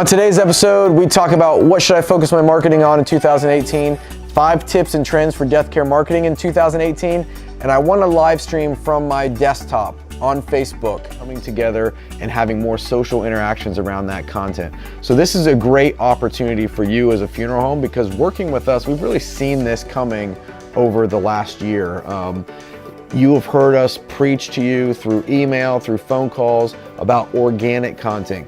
On today's episode, we talk about what should I focus my marketing on in 2018, 5 tips and trends for death care marketing in 2018, and I want to live stream from my desktop on Facebook, coming together and having more social interactions around that content. So this is a great opportunity for you as a funeral home, because working with us, we've really seen this coming over the last year. You have heard us preach to you through email, through phone calls about organic content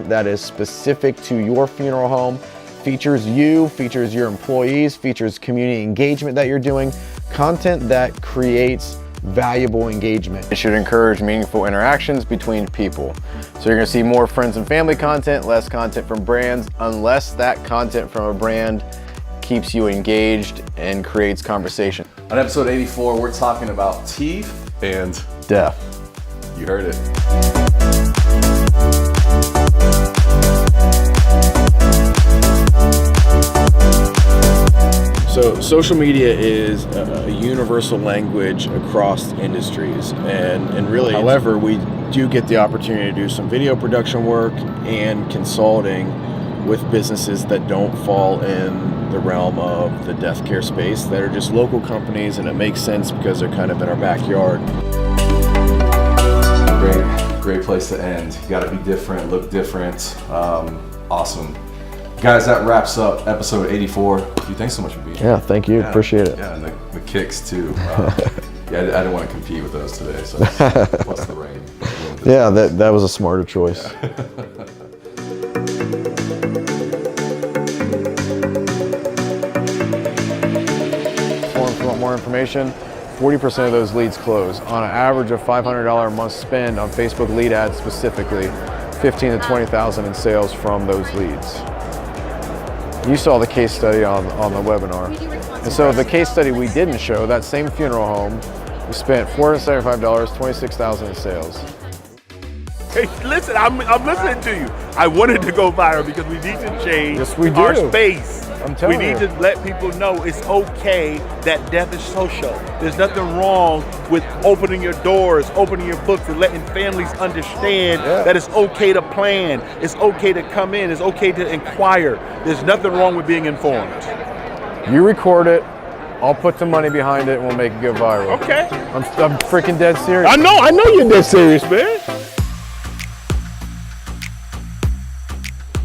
that is specific to your funeral home, features you, features your employees, features community engagement that you're doing, content that creates valuable engagement. It should encourage meaningful interactions between people. So you're gonna see more friends and family content, less content from brands, unless that content from a brand keeps you engaged and creates conversation. On episode 84, we're talking about teeth and Death. You heard it. So social media is a universal language across industries, and really, however, we do get the opportunity to do some video production work and consulting with businesses that don't fall in the realm of the death care space, that are just local companies, and it makes sense because they're kind of in our backyard. Great place to end. You gotta be different, look different. Awesome. Guys, that wraps up episode 84. Thanks so much for being here. Yeah, thank you, appreciate it. Yeah, and the kicks too. Yeah, I didn't want to compete with those today, so what's the rain? Yeah, that was a smarter choice. Yeah. If you want more information, 40% of those leads close. On an average of $500 a month spend on Facebook lead ads specifically, 15 to 20,000 in sales from those leads. You saw the case study on the webinar. And so the case study we didn't show, that same funeral home, we spent $475, 26,000 in sales. Hey, listen, I'm listening to you. I wanted to go viral because we need to change our space. I'm telling you. We need to let people know it's okay that death is social. There's nothing wrong with opening your doors, opening your books, and letting families understand that it's okay to plan, it's okay to come in, it's okay to inquire. There's nothing wrong with being informed. You record it, I'll put the money behind it, and we'll make it go viral. Okay. I'm freaking dead serious. I know you're dead serious, man.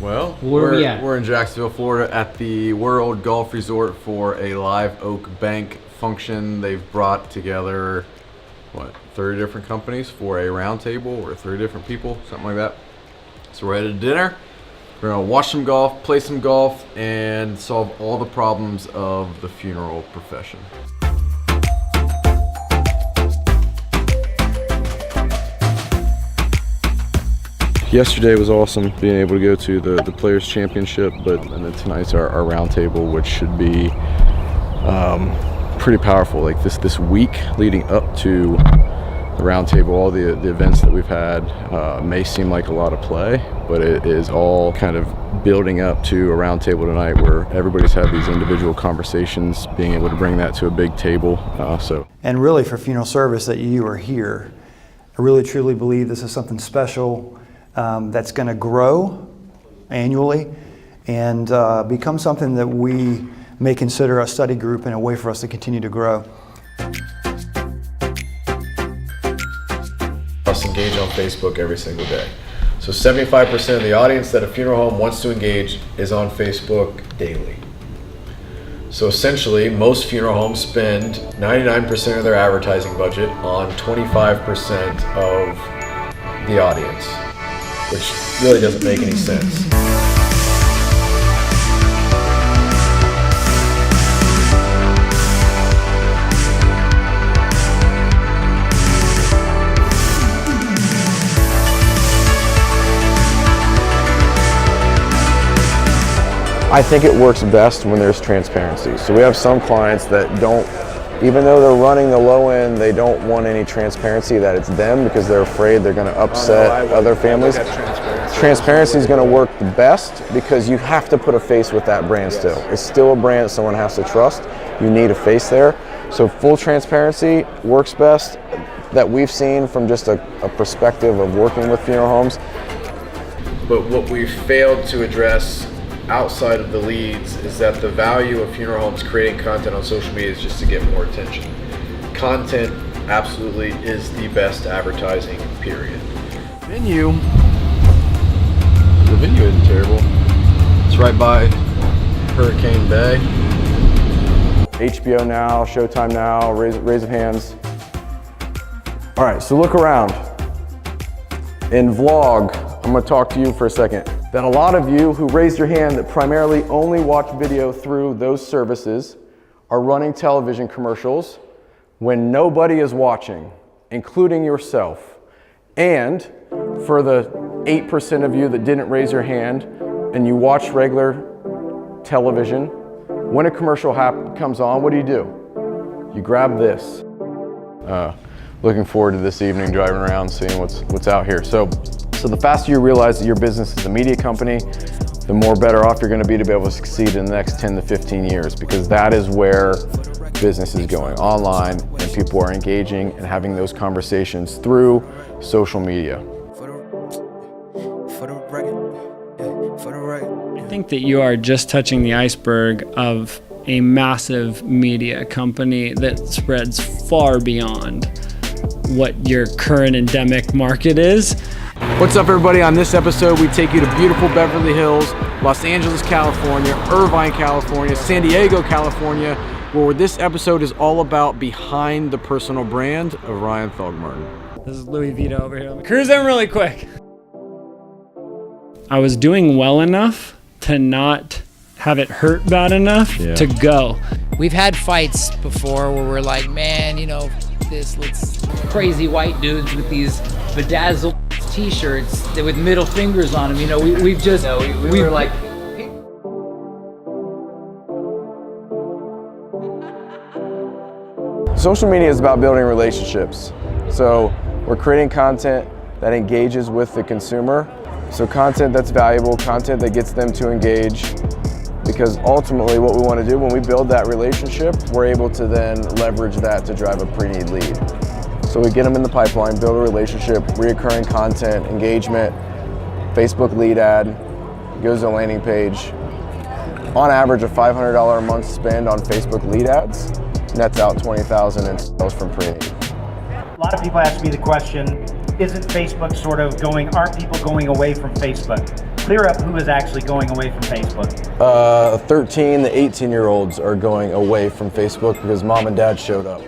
Well, Where we're in Jacksonville, Florida at the World Golf Resort for a Live Oak Bank function. They've brought together, 30 different companies for a roundtable, or 30 different people, something like that. So we're at a dinner. We're gonna watch some golf, play some golf, and solve all the problems of the funeral profession. Yesterday was awesome, being able to go to the Players Championship, and then tonight's our roundtable, which should be pretty powerful. Like this week leading up to the roundtable, all the events that we've had may seem like a lot of play, but it is all kind of building up to a roundtable tonight where everybody's had these individual conversations, being able to bring that to a big table. And really, for funeral service, that you are here, I really truly believe this is something special. That's going to grow annually and become something that we may consider a study group and a way for us to continue to grow. Us engage on Facebook every single day. So 75% of the audience that a funeral home wants to engage is on Facebook daily. So essentially, most funeral homes spend 99% of their advertising budget on 25% of the audience, which really doesn't make any sense. I think it works best when there's transparency. So we have some clients that don't, even though they're running the low end, they don't want any transparency that it's them, because they're afraid they're going to upset other families. Transparency is going to work the best because you have to put a face with that brand still. It's still a brand someone has to trust. You need a face there. So full transparency works best, that we've seen from just a perspective of working with funeral homes. But what we've failed to address outside of the leads is that the value of funeral homes creating content on social media is just to get more attention. Content absolutely is the best advertising, period. Venue, the venue isn't terrible. It's right by Hurricane Bay. HBO Now, Showtime Now, raise of hands. All right, so look around. In vlog, I'm gonna talk to you for a second. That a lot of you who raised your hand that primarily only watch video through those services are running television commercials when nobody is watching, including yourself. And for the 8% of you that didn't raise your hand and you watch regular television, when a commercial comes on, what do? You grab this. Looking forward to this evening, driving around, seeing what's out here. So the faster you realize that your business is a media company, the more better off you're gonna be able to succeed in the next 10 to 15 years, because that is where business is going, online, and people are engaging and having those conversations through social media. I think that you are just touching the iceberg of a massive media company that spreads far beyond what your current endemic market is. What's up, everybody? On this episode, we take you to beautiful Beverly Hills, Los Angeles, California, Irvine, California, San Diego, California, where this episode is all about behind the personal brand of Ryan Thalgmartin. This is Louis Vito over here. Let me cruise in really quick. I was doing well enough to not have it hurt bad enough to go. We've had fights before where we're like, man, you know, let's crazy white dudes with these bedazzled t-shirts with middle fingers on them. You know, we've just, we were like, Social media is about building relationships. So we're creating content that engages with the consumer. So content that's valuable, content that gets them to engage, because ultimately what we want to do when we build that relationship, we're able to then leverage that to drive a pre-need lead. So we get them in the pipeline, build a relationship, reoccurring content, engagement, Facebook lead ad, goes to a landing page. On average, a $500 a month spend on Facebook lead ads nets out $20,000 in sales from pre-need. A lot of people ask me the question, isn't Facebook aren't people going away from Facebook? Clear up who is actually going away from Facebook. 13 to 18-year-olds are going away from Facebook because mom and dad showed up.